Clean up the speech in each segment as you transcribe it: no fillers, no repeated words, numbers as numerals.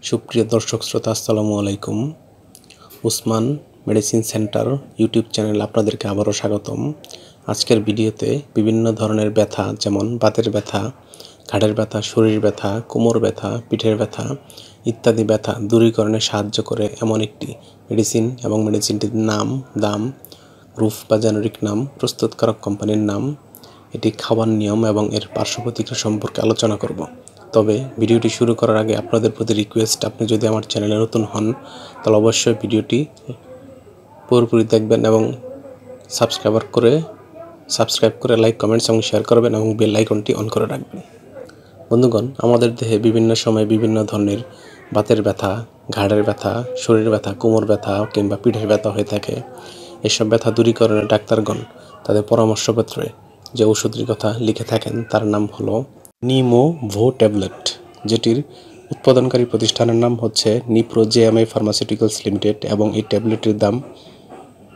সুপ্রিয় দর্শক শ্রোতা, আসসালামু আলাইকুম। Usman medicine centre YouTube channel আপনাদেরকে আবারও স্বাগতম। আজকের ভিডিওতে বিভিন্ন ধরনের ব্যথা, যেমন বাতের ব্যথা, ঘাড়ের ব্যথা, শরীর ব্যথা, কোমর ব্যথা, পিঠের ব্যথা ইত্যাদি ব্যথা দূরীকরণে সাহায্য করে এমন একটি মেডিসিন এবং মেডিসিনটির নাম, দাম, গ্রুপ বা জেনেরিক নাম, প্রস্তুতকারক কোম্পানির নাম, এটি খাওয়ার নিয়ম এবং এর পার্শ্ব প্রতিক্রিয়া সম্পর্কে আলোচনা করব। তবে ভিডিওটি শুরু করার আগে আপনাদের প্রতি রিকোয়েস্ট, আপনি যদি আমার চ্যানেলে নতুন হন তাহলে অবশ্যই ভিডিওটি পুরোপুরি দেখবেন এবং সাবস্ক্রাইব করে লাইক, কমেন্টস এবং শেয়ার করবেন এবং বেল আইকনটি অন করে রাখবেন। বন্ধুগণ, আমাদের দেহে বিভিন্ন সময় বিভিন্ন ধরনের বাতের ব্যথা, ঘাড়ের ব্যথা, শরীর ব্যথা, কোমর ব্যথা কিংবা পিঠের ব্যথা হয়ে থাকে। এসব ব্যথা দূরীকরণে ডাক্তারগণ তাদের পরামর্শপত্রে যে ওষুধটির কথা লিখে থাকেন তার নাম হলো নিমোভো ট্যাবলেট, যেটির উৎপাদনকারী প্রতিষ্ঠানের নাম হচ্ছে নিপ্রো জেএমআই ফার্মাসিউটিক্যালস লিমিটেড এবং এই ট্যাবলেটের দাম,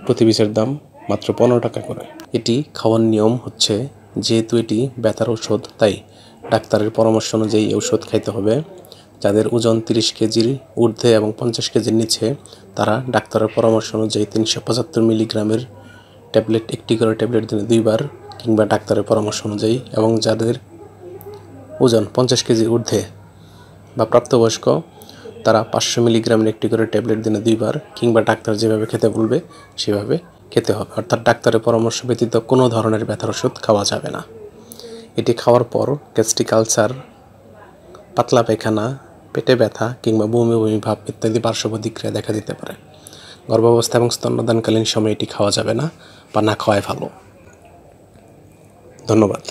প্রতি পিসের দাম মাত্র 15 টাকা করে। এটি খাওয়ার নিয়ম হচ্ছে, যেহেতু এটি ব্যথার ওষুধ তাই ডাক্তারের পরামর্শ অনুযায়ী এই ওষুধ খাইতে হবে। যাদের ওজন 30 কেজির ঊর্ধ্বে এবং 50 কেজির নিচে তারা ডাক্তারের পরামর্শ অনুযায়ী 375 মিলিগ্রামের ট্যাবলেট, একটি করে ট্যাবলেট দিনে 2 বার কিংবা ডাক্তারের পরামর্শ অনুযায়ী, এবং যাদের ওজন 50 কেজির ঊর্ধ্বে বা প্রাপ্তবয়স্ক তারা 500 মিলিগ্রামের একটি করে ট্যাবলেট দিনে 2 বার কিংবা ডাক্তার যেভাবে খেতে বলবে সেভাবে খেতে হবে। অর্থাৎ ডাক্তারের পরামর্শ ব্যতীত কোনো ধরনের ব্যথার ওষুধ খাওয়া যাবে না। এটি খাওয়ার পর গ্যাস্ট্রিক আলসার, পাতলা পায়খানা, পেটে ব্যথা কিংবা বমি বমি ভাব ইত্যাদি পার্শ্ব প্রতিক্রিয়া দেখা দিতে পারে। গর্ভাবস্থা এবং স্তন্যদানকালীন সময়ে এটি খাওয়া যাবে না বা না খাওয়াই ভালো। ধন্যবাদ।